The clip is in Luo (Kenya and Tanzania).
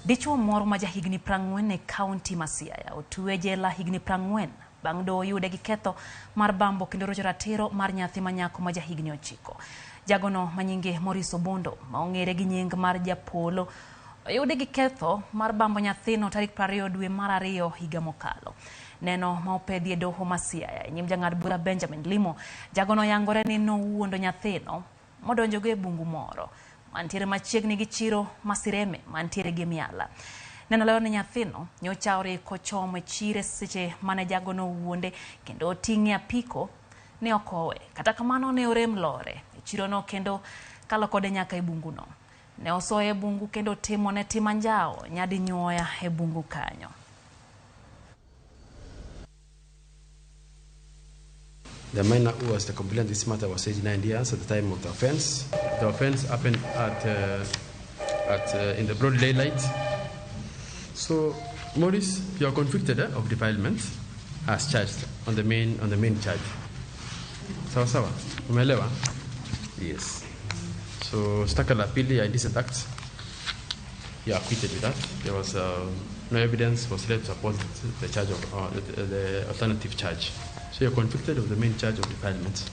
Dichuo moro ma jahigni 40 e kaunti ma Siaya otwee jela higni 40 bang' doho yude gi ketho mar bambo kendo rocho ratiro mar nyathi manyako ma jahigni 9. Jagono manyinge Moriso Bondo ma ong'ere gi nying mar Japolo oyude gi ketho mar bambo nyathino tarik 20 dwe mar 2 higa mokalo. Neno ma opedhi e doho ma Siaya e nyim jang'ad bura Benjamin Limo, jagono yangore ni nowuondo nyathino modonjo go e bungu moro mantiere machiegni gi chiro Masireme mantiere gi Miala. Neno leo ni nyathino nyochaore kochomo e chire seche mane jagono wuonde kendo oting'e apiko ne okowe. Kata kamano ne orem lore e chirono kendo kalo kode nyaka e bungu no. Ne osoye e bungu kendo timo ne timanjao nyadi nyuoya e bungu kanyo. The minor who was the complainant in this matter was aged 9 years at the time of the offense. The offense happened in the broad daylight. So, Maurice, you are convicted of defilement as charged on the main charge. Sawa, umeelewa? Yes. So, shtaka la pili ya illicit act, you are acquitted with that. There was no evidence was led to support the charge of the alternative charge. So you're convicted of the main charge of defilement.